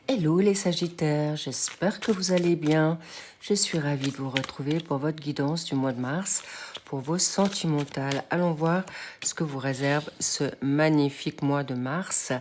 Hello les Sagittaires, j'espère que vous allez bien. Je suis ravie de vous retrouver pour votre guidance du mois de mars, pour vos sentimentales. Allons voir ce que vous réserve ce magnifique mois de mars.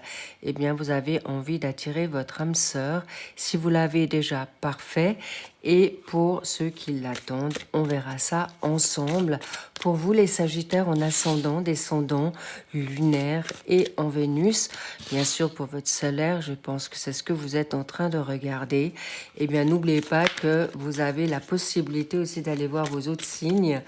Eh bien, vous avez envie d'attirer votre âme sœur. Si vous l'avez déjà, parfait. Et pour ceux qui l'attendent, on verra ça ensemble. Pour vous les Sagittaires en ascendant, descendant, lunaire et en Vénus, bien sûr pour votre solaire, je pense que c'est ce que vous êtes en train de regarder. Eh bien, n'oubliez pas que vous avez la possibilité aussi d'aller voir vos autres signes.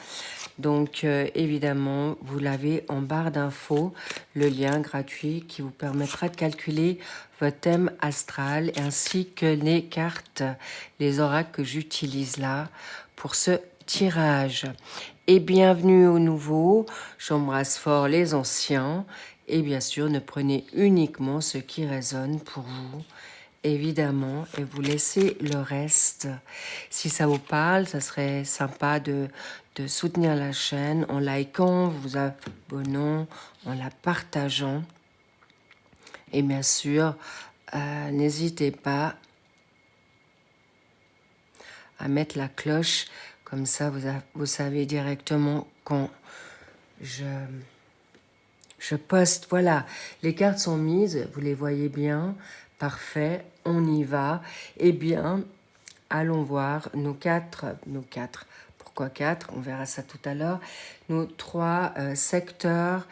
Donc, évidemment, vous l'avez en barre d'infos, le lien gratuit qui vous permettra de calculer votre thème astral ainsi que les cartes, les oracles que j'utilise là pour ce tirage. Et bienvenue aux nouveaux, j'embrasse fort les anciens et bien sûr ne prenez uniquement ce qui résonne pour vous évidemment, et vous laissez le reste. Si ça vous parle, ça serait sympa de soutenir la chaîne en likant, vous abonnant, en la partageant. Et bien sûr, n'hésitez pas à mettre la cloche, comme ça vous savez directement quand je poste. Voilà, les cartes sont mises, vous les voyez bien. Parfait, on y va. Eh bien, allons voir nos quatre. Pourquoi quatre? On verra ça tout à l'heure. Nos trois secteurs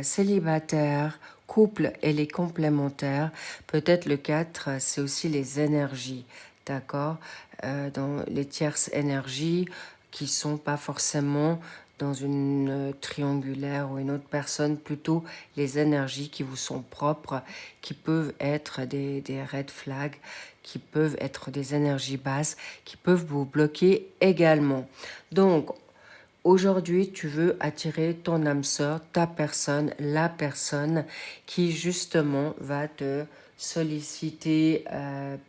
célibataires, couple et les complémentaires. Peut-être le 4, c'est aussi les énergies. D'accord, dans les tierces énergies qui sont pas forcément dans une triangulaire ou une autre personne, plutôt les énergies qui vous sont propres, qui peuvent être des red flags, qui peuvent être des énergies basses, qui peuvent vous bloquer également. Donc, aujourd'hui, tu veux attirer ton âme sœur, ta personne, la personne qui justement va te solliciter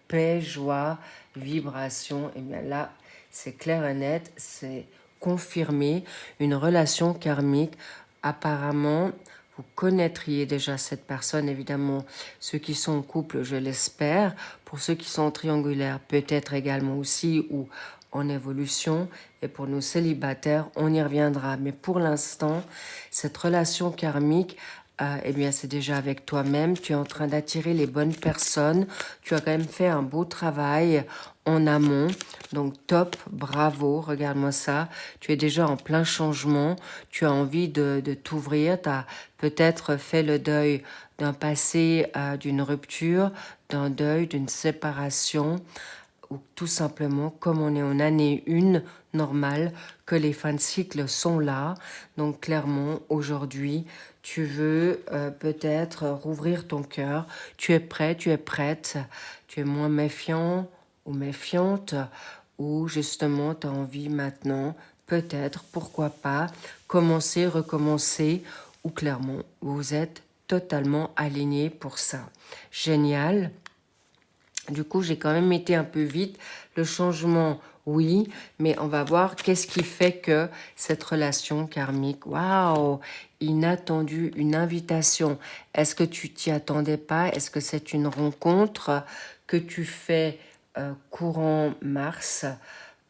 paix, joie, vibration. Et bien là, c'est clair et net, c'est confirmé, une relation karmique. Apparemment, vous connaîtriez déjà cette personne, évidemment. Ceux qui sont en couple, je l'espère. Pour ceux qui sont triangulaires, peut-être également aussi, ou en évolution. Et pour nos célibataires, on y reviendra. Mais pour l'instant, cette relation karmique, eh bien, c'est déjà avec toi-même. Tu es en train d'attirer les bonnes personnes. Tu as quand même fait un beau travail en amont. Donc, top, bravo, regarde-moi ça. Tu es déjà en plein changement. Tu as envie de t'ouvrir. Tu as peut-être fait le deuil d'un passé, d'une rupture, d'un deuil, d'une séparation, ou tout simplement, comme on est en année 1 normale, que les fins de cycle sont là. Donc clairement, aujourd'hui, tu veux peut-être rouvrir ton cœur. Tu es prêt, tu es prête, tu es moins méfiant ou méfiante, ou justement, tu as envie maintenant, peut-être, pourquoi pas, commencer, recommencer, ou clairement, vous êtes totalement aligné pour ça. Génial. Du coup, j'ai quand même été un peu vite. Le changement, oui, mais on va voir qu'est-ce qui fait que cette relation karmique, waouh, inattendue, une invitation. Est-ce que tu t'y attendais pas? Est-ce que c'est une rencontre que tu fais courant mars?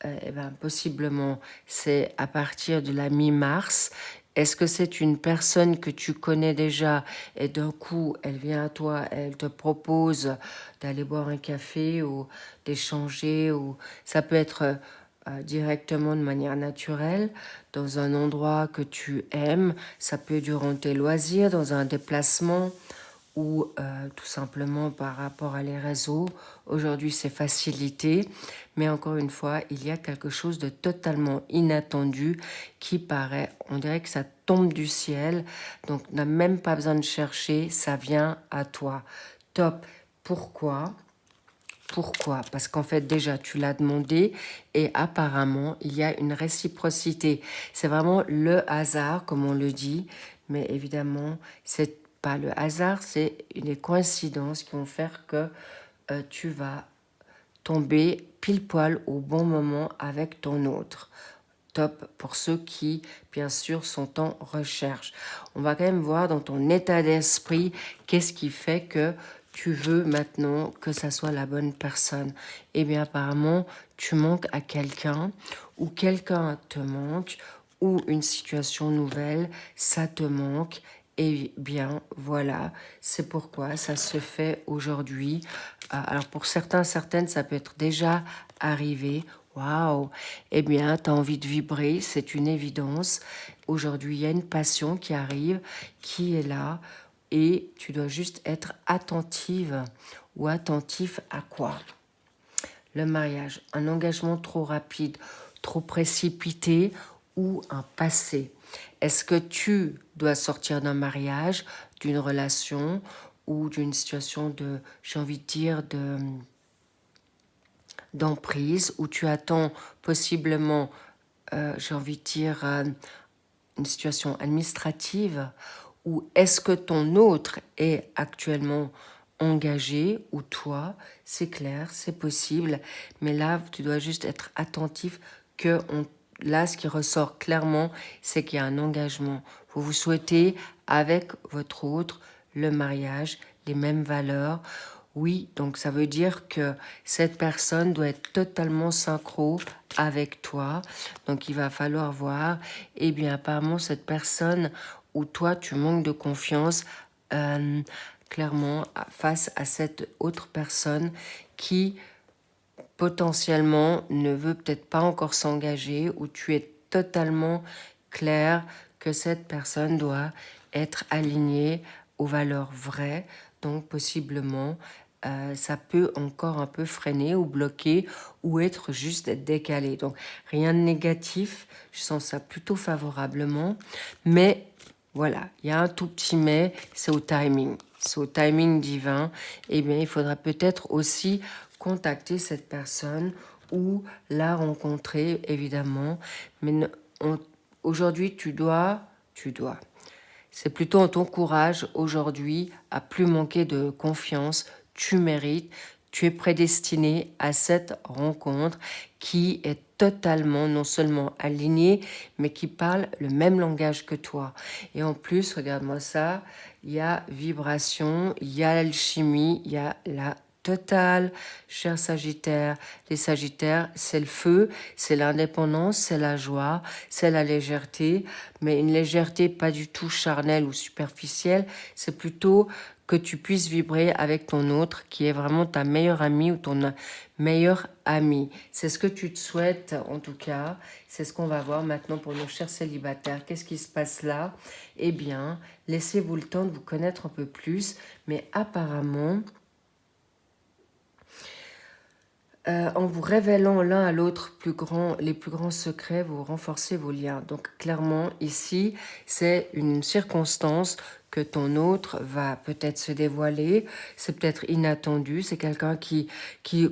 Eh ben, possiblement, c'est à partir de la mi-mars. Est-ce que c'est une personne que tu connais déjà et d'un coup, elle vient à toi, elle te propose d'aller boire un café ou d'échanger, ou ça peut être directement de manière naturelle, dans un endroit que tu aimes, ça peut être durant tes loisirs, dans un déplacement, ou tout simplement par rapport à les réseaux. Aujourd'hui, c'est facilité, mais encore une fois, il y a quelque chose de totalement inattendu qui paraît, on dirait que ça tombe du ciel, donc n'a même pas besoin de chercher, ça vient à toi. Top. Pourquoi ? Pourquoi? Parce qu'en fait, déjà, tu l'as demandé et apparemment, il y a une réciprocité. C'est vraiment le hasard, comme on le dit, mais évidemment, c'est pas le hasard, c'est les coïncidences qui vont faire que tu vas tomber pile poil au bon moment avec ton autre. Top pour ceux qui, bien sûr, sont en recherche. On va quand même voir dans ton état d'esprit qu'est-ce qui fait que tu veux maintenant que ça soit la bonne personne. Eh bien, apparemment, tu manques à quelqu'un, ou quelqu'un te manque, ou une situation nouvelle, ça te manque. Eh bien, voilà, c'est pourquoi ça se fait aujourd'hui. Alors, pour certains, certaines, ça peut être déjà arrivé. Waouh! Eh bien, tu as envie de vibrer, c'est une évidence. Aujourd'hui, il y a une passion qui arrive, qui est là, et tu dois juste être attentive ou attentif à quoi? Le mariage, un engagement trop rapide, trop précipité ou un passé. Est-ce que tu dois sortir d'un mariage, d'une relation ou d'une situation de, j'ai envie de dire, d'emprise, où tu attends possiblement, j'ai envie de dire, une situation administrative, ou est-ce que ton autre est actuellement engagé, ou toi, c'est clair, c'est possible, mais là, tu dois juste être attentif que là, ce qui ressort clairement, c'est qu'il y a un engagement. Vous souhaitez, avec votre autre, le mariage, les mêmes valeurs. Oui, donc ça veut dire que cette personne doit être totalement synchro avec toi. Donc il va falloir voir, eh bien apparemment cette personne où toi tu manques de confiance, clairement face à cette autre personne qui potentiellement ne veut peut-être pas encore s'engager, où tu es totalement clair que cette personne doit être alignée aux valeurs vraies, donc possiblement ça peut encore un peu freiner ou bloquer ou être juste décalé. Donc rien de négatif, je sens ça plutôt favorablement, mais voilà, il y a un tout petit mais, c'est au timing. C'est au timing divin. Eh bien, il faudra peut-être aussi contacter cette personne ou la rencontrer, évidemment. Mais aujourd'hui, tu dois. C'est plutôt en ton courage aujourd'hui à plus manquer de confiance. Tu mérites, tu es prédestiné à cette rencontre qui est totalement, non seulement alignée, mais qui parle le même langage que toi. Et en plus, regarde-moi ça, il y a vibration, il y a l'alchimie, il y a la totale, cher Sagittaire. Les Sagittaires, c'est le feu, c'est l'indépendance, c'est la joie, c'est la légèreté, mais une légèreté pas du tout charnelle ou superficielle, c'est plutôt que tu puisses vibrer avec ton autre qui est vraiment ta meilleure amie ou ton meilleur ami. C'est ce que tu te souhaites en tout cas, c'est ce qu'on va voir maintenant pour nos chers célibataires. Qu'est-ce qui se passe là? Eh bien, laissez-vous le temps de vous connaître un peu plus, mais apparemment, en vous révélant l'un à l'autre les plus grands secrets, vous renforcez vos liens. Donc clairement, ici, c'est une circonstance que ton autre va peut-être se dévoiler. C'est peut-être inattendu, c'est quelqu'un qui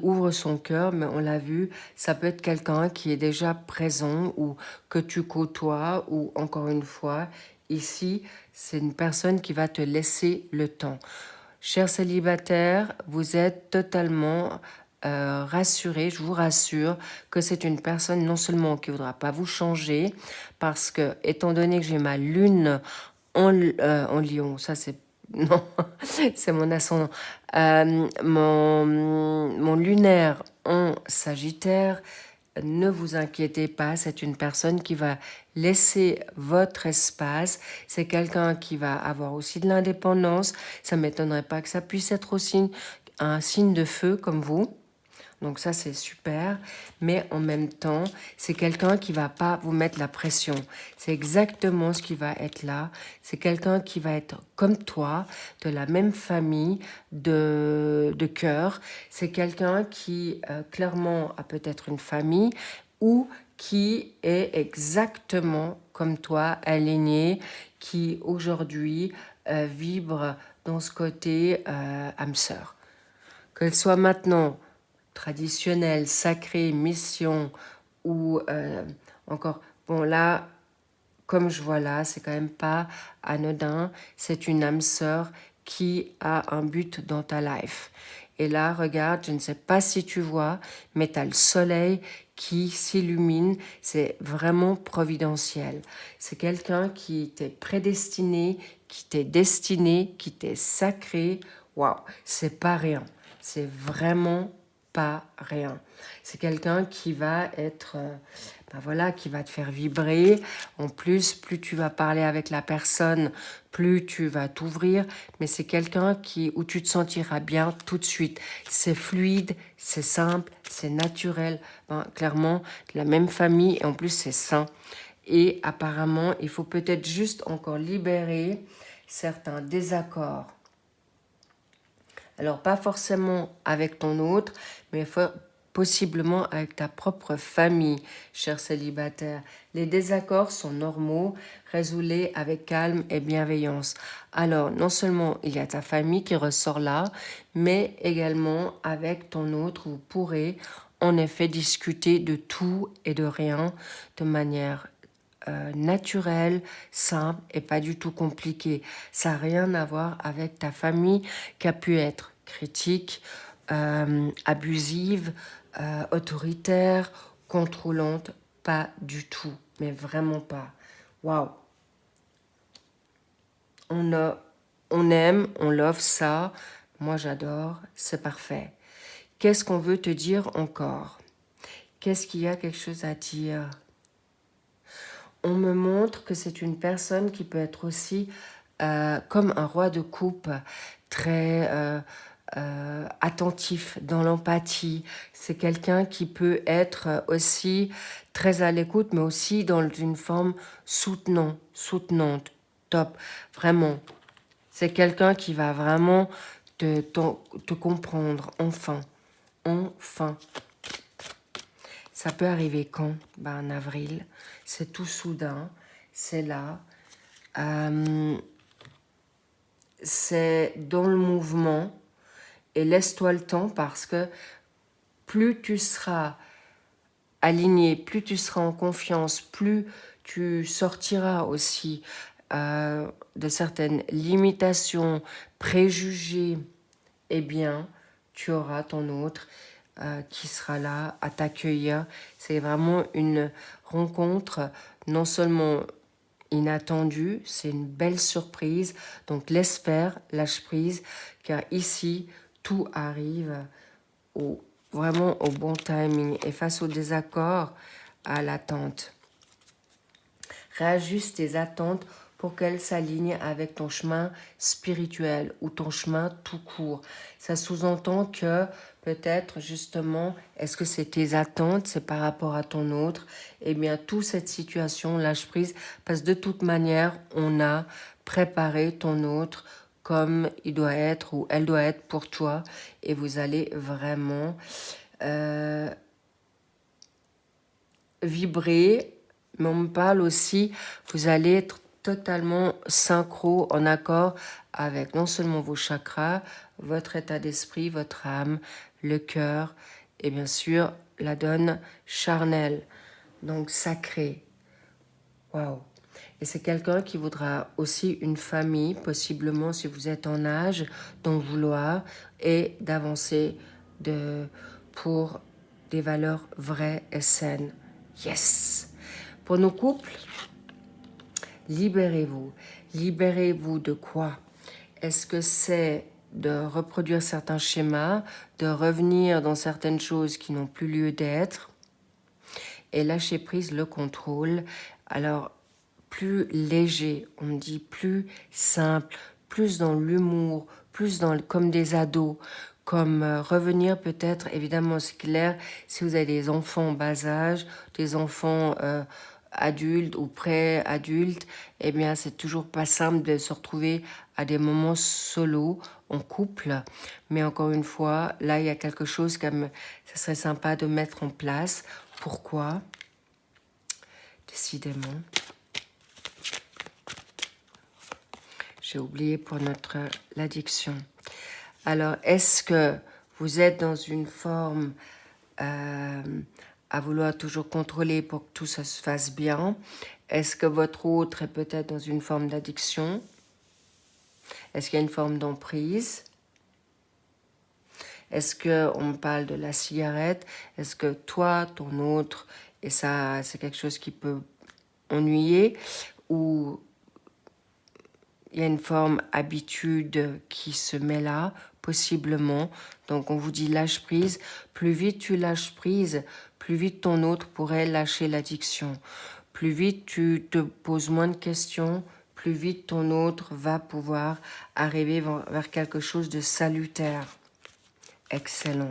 ouvre son cœur, mais on l'a vu, ça peut être quelqu'un qui est déjà présent ou que tu côtoies, ou encore une fois, ici, c'est une personne qui va te laisser le temps. Chers célibataires, vous êtes totalement rassurés, je vous rassure que c'est une personne non seulement qui ne voudra pas vous changer, parce que, étant donné que j'ai ma lune en Lion, ça c'est... Non, c'est mon ascendant. Mon lunaire en Sagittaire, ne vous inquiétez pas, c'est une personne qui va laisser votre espace. C'est quelqu'un qui va avoir aussi de l'indépendance. Ça ne m'étonnerait pas que ça puisse être aussi un signe de feu comme vous. Donc ça, c'est super. Mais en même temps, c'est quelqu'un qui va pas vous mettre la pression. C'est exactement ce qui va être là. C'est quelqu'un qui va être comme toi, de la même famille, de cœur. C'est quelqu'un qui, clairement, a peut-être une famille ou qui est exactement comme toi, aligné, qui aujourd'hui vibre dans ce côté âme sœur. Qu'elle soit maintenant traditionnelle, sacrée, mission, ou encore, bon là, comme je vois là, c'est quand même pas anodin, c'est une âme sœur qui a un but dans ta life. Et là, regarde, je ne sais pas si tu vois, mais tu as le soleil qui s'illumine, c'est vraiment providentiel. C'est quelqu'un qui t'est prédestiné, qui t'est destiné, qui t'est sacré. Waouh, c'est pas rien. C'est vraiment pas rien. C'est quelqu'un qui va être, ben voilà, qui va te faire vibrer. En plus, plus tu vas parler avec la personne, plus tu vas t'ouvrir. Mais c'est quelqu'un où tu te sentiras bien tout de suite. C'est fluide, c'est simple, c'est naturel. Ben, clairement, de la même famille et en plus c'est sain. Et apparemment, il faut peut-être juste encore libérer certains désaccords. Alors, pas forcément avec ton autre, mais possiblement avec ta propre famille, cher célibataire. Les désaccords sont normaux, résous-les avec calme et bienveillance. Alors, non seulement il y a ta famille qui ressort là, mais également avec ton autre, vous pourrez en effet discuter de tout et de rien de manière naturel, simple et pas du tout compliqué. Ça n'a rien à voir avec ta famille qui a pu être critique, abusive, autoritaire, contrôlante. Pas du tout, mais vraiment pas. Waouh! On aime, on love ça. Moi, j'adore, c'est parfait. Qu'est-ce qu'on veut te dire encore? Qu'est-ce qu'il y a quelque chose à dire? On me montre que c'est une personne qui peut être aussi comme un roi de coupe, très attentif dans l'empathie. C'est quelqu'un qui peut être aussi très à l'écoute, mais aussi dans une forme soutenante, top, vraiment. C'est quelqu'un qui va vraiment te comprendre, enfin. Ça peut arriver quand? Ben, en avril. C'est tout soudain. C'est là. C'est dans le mouvement. Et laisse-toi le temps parce que plus tu seras aligné, plus tu seras en confiance, plus tu sortiras aussi de certaines limitations, préjugés, eh bien, tu auras ton autre qui sera là à t'accueillir. C'est vraiment une rencontre non seulement inattendue, c'est une belle surprise. Donc laisse faire, lâche prise, car ici, tout arrive vraiment au bon timing. Et face au désaccord, à l'attente. Réajuste tes attentes pour qu'elles s'alignent avec ton chemin spirituel ou ton chemin tout court. Ça sous-entend que peut-être justement, est-ce que c'est tes attentes, c'est par rapport à ton autre? Eh bien, toute cette situation, lâche prise, parce que de toute manière, on a préparé ton autre comme il doit être ou elle doit être pour toi et vous allez vraiment vibrer, mais on me parle aussi, vous allez être totalement synchro, en accord avec non seulement vos chakras, votre état d'esprit, votre âme, le cœur et bien sûr la donne charnelle, donc sacrée. Waouh! Et c'est quelqu'un qui voudra aussi une famille, possiblement si vous êtes en âge d'en vouloir et d'avancer pour des valeurs vraies et saines. Yes! Pour nos couples, libérez-vous. Libérez-vous de quoi? Est-ce que c'est de reproduire certains schémas, de revenir dans certaines choses qui n'ont plus lieu d'être et lâcher prise le contrôle? Alors, plus léger, on me dit plus simple, plus dans l'humour, plus comme des ados, comme revenir peut-être, évidemment c'est clair, si vous avez des enfants en bas âge, des enfants adultes ou pré-adultes, eh bien c'est toujours pas simple de se retrouver à des moments solo, en couple, mais encore une fois, là il y a quelque chose comme ça serait sympa de mettre en place. Pourquoi? Décidément. J'ai oublié pour l'addiction. Alors, est-ce que vous êtes dans une forme à vouloir toujours contrôler pour que tout ça se fasse bien? Est-ce que votre autre est peut-être dans une forme d'addiction? Est-ce qu'il y a une forme d'emprise? Est-ce qu'on me parle de la cigarette? Est-ce que toi, ton autre, et ça, c'est quelque chose qui peut ennuyer? Ou il y a une forme habitude qui se met là, possiblement. Donc, on vous dit lâche prise. Plus vite tu lâches prise, plus vite ton autre pourrait lâcher l'addiction. Plus vite tu te poses moins de questions, plus vite ton autre va pouvoir arriver vers quelque chose de salutaire. Excellent.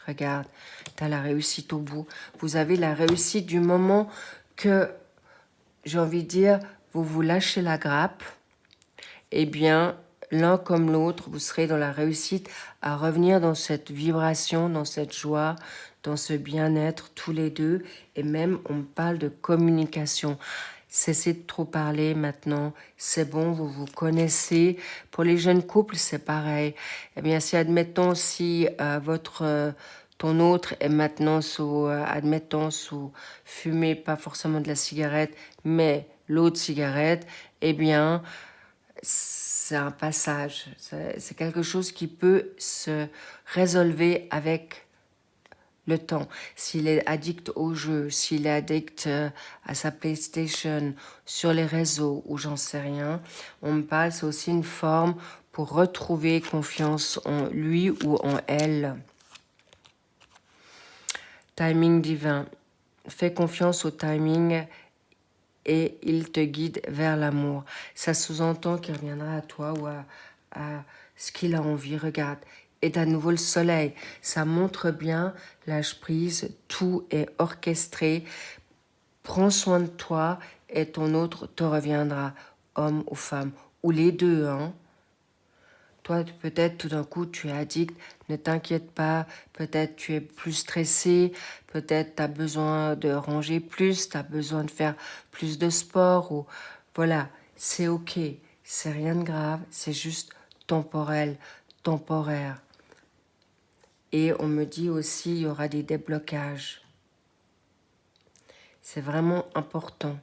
Regarde, tu as la réussite au bout. Vous avez la réussite du moment que, j'ai envie de dire, vous vous lâchez la grappe. Eh bien, l'un comme l'autre, vous serez dans la réussite à revenir dans cette vibration, dans cette joie, dans ce bien-être, tous les deux. Et même, on parle de communication. Cessez de trop parler maintenant, c'est bon, vous vous connaissez. Pour les jeunes couples, c'est pareil. Eh bien, si, admettons, si ton autre est maintenant admettons, sous fumée, pas forcément de la cigarette, mais l'autre cigarette, eh bien, c'est un passage. C'est quelque chose qui peut se résolver avec le temps. S'il est addict au jeu, s'il est addict à sa PlayStation, sur les réseaux, ou j'en sais rien, on me parle, c'est aussi une forme pour retrouver confiance en lui ou en elle. Timing divin. Fais confiance au timing et il te guide vers l'amour. Ça sous-entend qu'il reviendra à toi ou à ce qu'il a envie. Regarde. Et à nouveau le soleil. Ça montre bien, lâche prise, tout est orchestré. Prends soin de toi et ton autre te reviendra, homme ou femme, ou les deux, hein. Toi, peut-être tout d'un coup, tu es addict, ne t'inquiète pas, peut-être tu es plus stressé, peut-être tu as besoin de ranger plus, tu as besoin de faire plus de sport, ou voilà, c'est ok, c'est rien de grave, c'est juste temporel, temporaire. Et on me dit aussi, il y aura des déblocages. C'est vraiment important.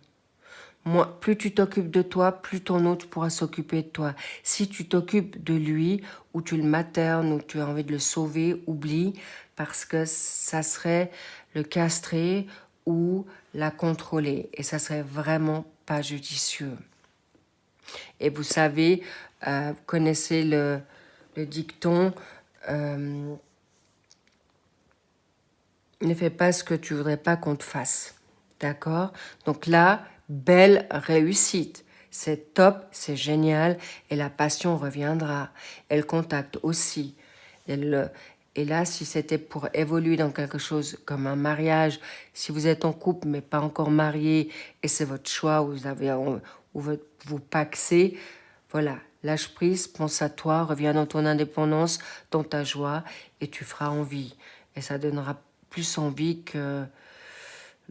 Moi, plus tu t'occupes de toi, plus ton autre pourra s'occuper de toi. Si tu t'occupes de lui, ou tu le maternes, ou tu as envie de le sauver, oublie, parce que ça serait le castrer ou la contrôler. Et ça serait vraiment pas judicieux. Et vous savez, vous connaissez le dicton, ne fais pas ce que tu voudrais pas qu'on te fasse. D'accord? Donc là, belle réussite. C'est top, c'est génial. Et la passion reviendra. Et le contact aussi. Et là, si c'était pour évoluer dans quelque chose comme un mariage, si vous êtes en couple mais pas encore marié, et c'est votre choix, vous paxez, voilà, lâche prise, pense à toi, reviens dans ton indépendance, dans ta joie, et tu feras envie. Et ça donnera plus envie que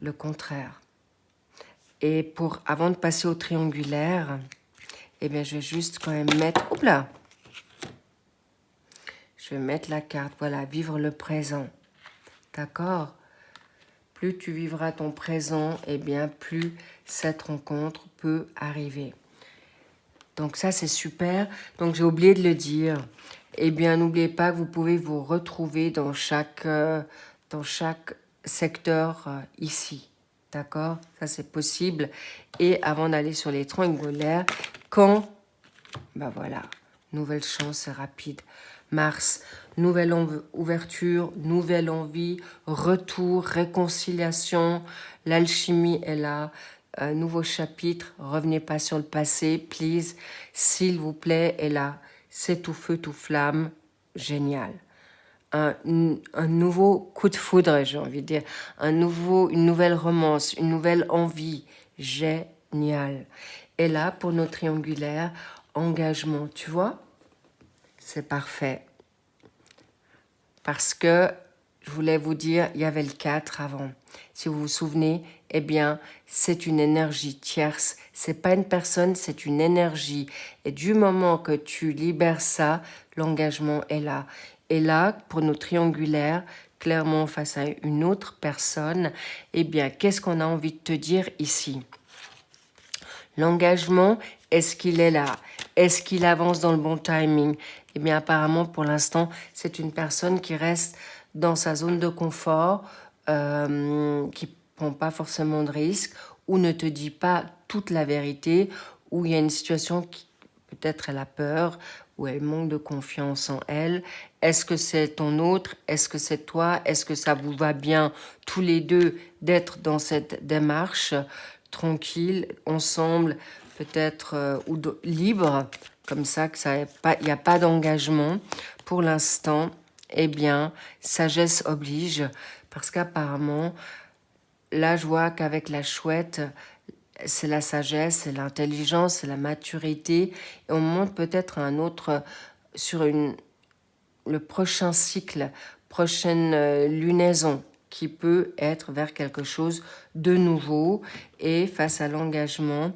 le contraire. Et avant de passer au triangulaire, eh bien, je vais juste quand même mettre... Oups là! Je vais mettre la carte, voilà, vivre le présent. D'accord? Plus tu vivras ton présent, eh bien, plus cette rencontre peut arriver. Donc ça, c'est super. Donc, j'ai oublié de le dire. Eh bien, n'oubliez pas que vous pouvez vous retrouver dans chaque secteur ici. D'accord? Ça, c'est possible. Et avant d'aller sur les triangulaires, quand... Ben voilà, nouvelle chance, c'est rapide. Mars, nouvelle ouverture, nouvelle envie, retour, réconciliation, l'alchimie est là, nouveau chapitre, revenez pas sur le passé, please, s'il vous plaît, est là, c'est tout feu, tout flamme, génial. Un nouveau coup de foudre, j'ai envie de dire, une nouvelle romance, une nouvelle envie, génial. Et là, pour nos triangulaires, engagement, tu vois, c'est parfait. Parce que, je voulais vous dire, il y avait le 4 avant. Si vous vous souvenez, eh bien, c'est une énergie tierce. C'est pas une personne, c'est une énergie. Et du moment que tu libères ça, l'engagement est là. Et là, pour nos triangulaires, clairement face à une autre personne, eh bien, qu'est-ce qu'on a envie de te dire ici ? L'engagement, est-ce qu'il est là? Est-ce qu'il avance dans le bon timing? Eh bien, apparemment, pour l'instant, c'est une personne qui reste dans sa zone de confort, qui ne prend pas forcément de risques, ou ne te dit pas toute la vérité, ou il y a une situation Peut-être elle a peur ou elle manque de confiance en elle. Est-ce que c'est ton autre? Est-ce que c'est toi? Est-ce que ça vous va bien tous les deux d'être dans cette démarche tranquille, ensemble, peut-être ou libre, comme ça que ça il n'y a pas d'engagement pour l'instant? Eh bien, sagesse oblige, parce qu'apparemment, là, je vois qu'avec la chouette, c'est la sagesse, c'est l'intelligence, c'est la maturité. Et on monte peut-être un autre sur le prochain cycle, prochaine lunaison qui peut être vers quelque chose de nouveau. Et face à l'engagement,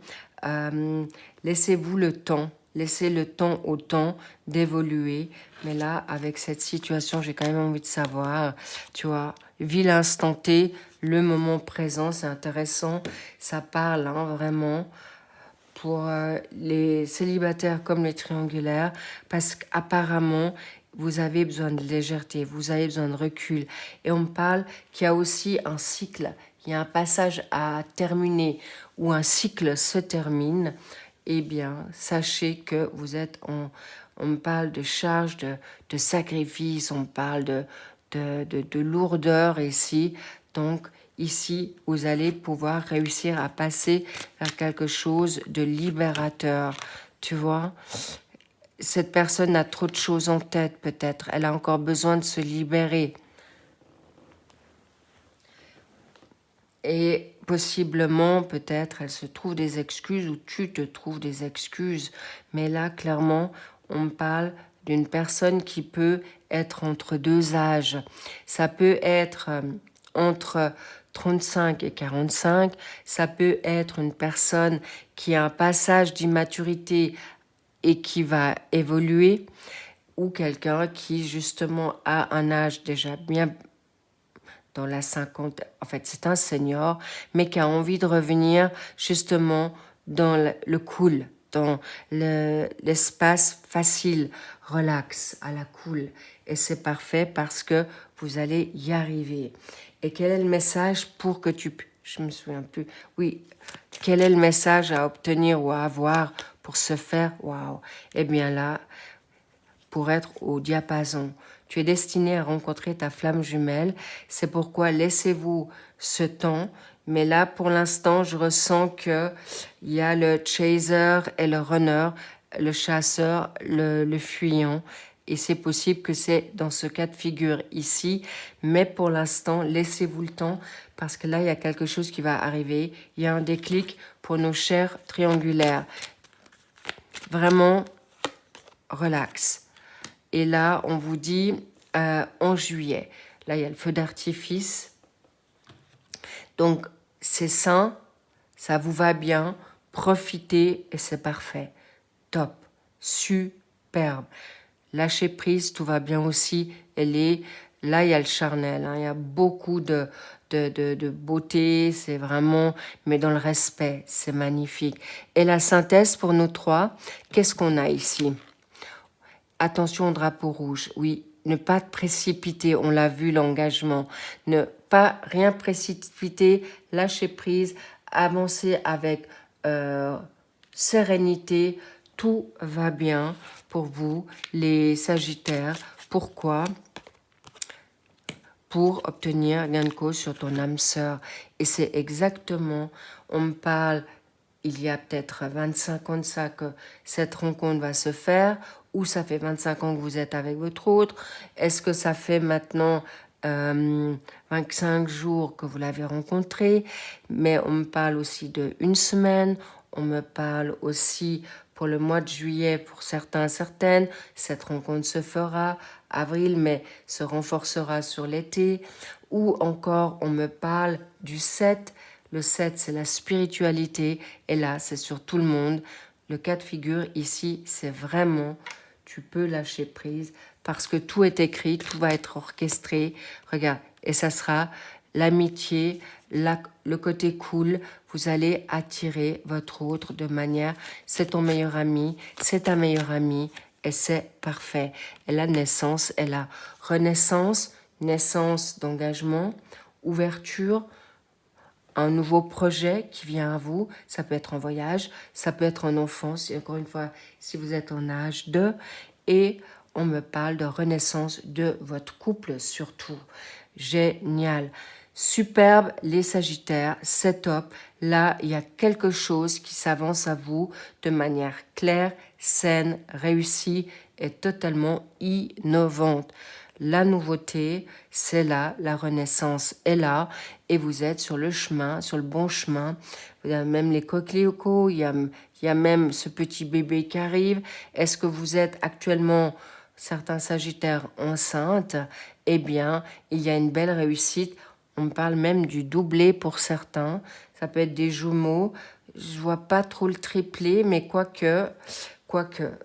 laissez-vous le temps. Laissez le temps au temps d'évoluer. Mais là, avec cette situation, j'ai quand même envie de savoir, tu vois, vis l'instant T, le moment présent, c'est intéressant. Ça parle vraiment pour les célibataires comme les triangulaires, parce qu'apparemment, vous avez besoin de légèreté, vous avez besoin de recul. Et on me parle qu'il y a aussi un cycle, il y a un passage à terminer, où un cycle se termine. Eh bien, sachez que vous êtes en... On me parle de charge, de sacrifice, on me parle de lourdeur ici. Donc, ici, vous allez pouvoir réussir à passer vers quelque chose de libérateur. Tu vois, cette personne a trop de choses en tête, peut-être. Elle a encore besoin de se libérer. Et possiblement, peut-être, elle se trouve des excuses ou tu te trouves des excuses. Mais là, clairement, on me parle d'une personne qui peut être entre deux âges. Ça peut être entre 35 et 45. Ça peut être une personne qui a un passage d'immaturité et qui va évoluer, ou quelqu'un qui, justement, a un âge déjà bien dans la 50, en fait c'est un senior, mais qui a envie de revenir justement dans le cool, dans l'espace facile, relax, à la cool. Et c'est parfait parce que vous allez y arriver. Et quel est le message pour que tu... Je me souviens plus. Oui, quel est le message à obtenir ou à avoir pour se faire? Waouh! Eh bien là, pour être au diapason. Tu es destiné à rencontrer ta flamme jumelle. C'est pourquoi laissez-vous ce temps. Mais là, pour l'instant, je ressens qu'il y a le chaser et le runner, le chasseur, le fuyant. Et c'est possible que c'est dans ce cas de figure ici. Mais pour l'instant, laissez-vous le temps parce que là, il y a quelque chose qui va arriver. Il y a un déclic pour nos chers triangulaires. Vraiment, relax. Et là, on vous dit en juillet. Là, il y a le feu d'artifice. Donc, c'est sain, ça vous va bien. Profitez et c'est parfait. Top. Superbe. Lâchez prise, tout va bien aussi. Là, il y a le charnel. Hein, il y a beaucoup de beauté. C'est vraiment... Mais dans le respect, c'est magnifique. Et la synthèse pour nous trois, qu'est-ce qu'on a ici ? Attention au drapeau rouge, oui, ne pas te précipiter, on l'a vu, l'engagement. Ne pas rien précipiter, lâcher prise, avancer avec sérénité. Tout va bien pour vous, les Sagittaires. Pourquoi ? Pour obtenir gain de cause sur ton âme sœur. Et c'est exactement, on me parle, il y a peut-être 25 ans de ça que cette rencontre va se faire, ou ça fait 25 ans que vous êtes avec votre autre, est-ce que ça fait maintenant 25 jours que vous l'avez rencontré, mais on me parle aussi de une semaine, on me parle aussi pour le mois de juillet, pour certains, certaines, cette rencontre se fera, avril, mais se renforcera sur l'été, ou encore on me parle du 7, le 7 c'est la spiritualité, et là c'est sur tout le monde, le cas de figure ici c'est vraiment, tu peux lâcher prise, parce que tout est écrit, tout va être orchestré, regarde, et ça sera l'amitié, le côté cool, vous allez attirer votre autre de manière, c'est ton meilleur ami, c'est ta meilleure amie, et c'est parfait. Et la naissance est la renaissance, naissance d'engagement, ouverture, un nouveau projet qui vient à vous. Ça peut être en voyage, ça peut être en enfance, et encore une fois, si vous êtes en âge de. Et on me parle de renaissance de votre couple surtout. Génial. Superbe, les Sagittaires, c'est top. Là, il y a quelque chose qui s'avance à vous de manière claire, saine, réussie et totalement innovante. La nouveauté, c'est là, la renaissance est là et vous êtes sur le chemin, sur le bon chemin. Il y a même les coquelicots, il y a même ce petit bébé qui arrive. Est-ce que vous êtes actuellement, certains Sagittaires, enceintes? Eh bien, il y a une belle réussite. On parle même du doublé pour certains. Ça peut être des jumeaux. Je vois pas trop le triplé, mais quoique,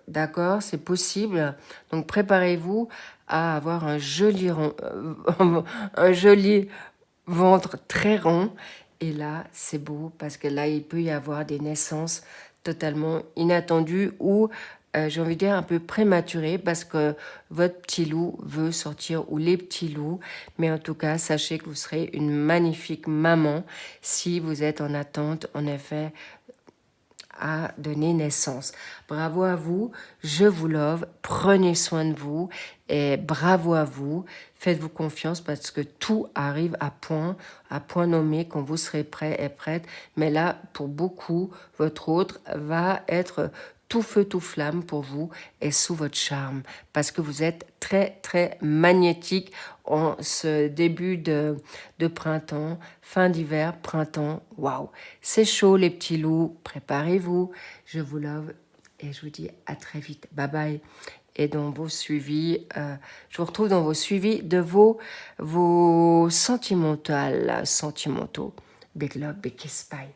d'accord, c'est possible. Donc préparez-vous à avoir un joli un joli ventre très rond. Et là, c'est beau parce que là, il peut y avoir des naissances totalement inattendues ou, j'ai envie de dire, un peu prématurées parce que votre petit loup veut sortir ou les petits loups. Mais en tout cas, sachez que vous serez une magnifique maman si vous êtes en attente, en effet, à donner naissance. Bravo à vous, je vous love, prenez soin de vous et bravo à vous. Faites-vous confiance parce que tout arrive à point nommé quand vous serez prêt et prête. Mais là, pour beaucoup, votre autre va être tout feu, tout flamme pour vous et sous votre charme parce que vous êtes très, très magnétique en ce début de printemps, fin d'hiver, printemps. Waouh, c'est chaud les petits loups, préparez-vous. Je vous love et je vous dis à très vite. Bye bye. Et dans vos suivis, je vous retrouve dans vos suivis de vos sentimentaux. Big love, big kiss, bye.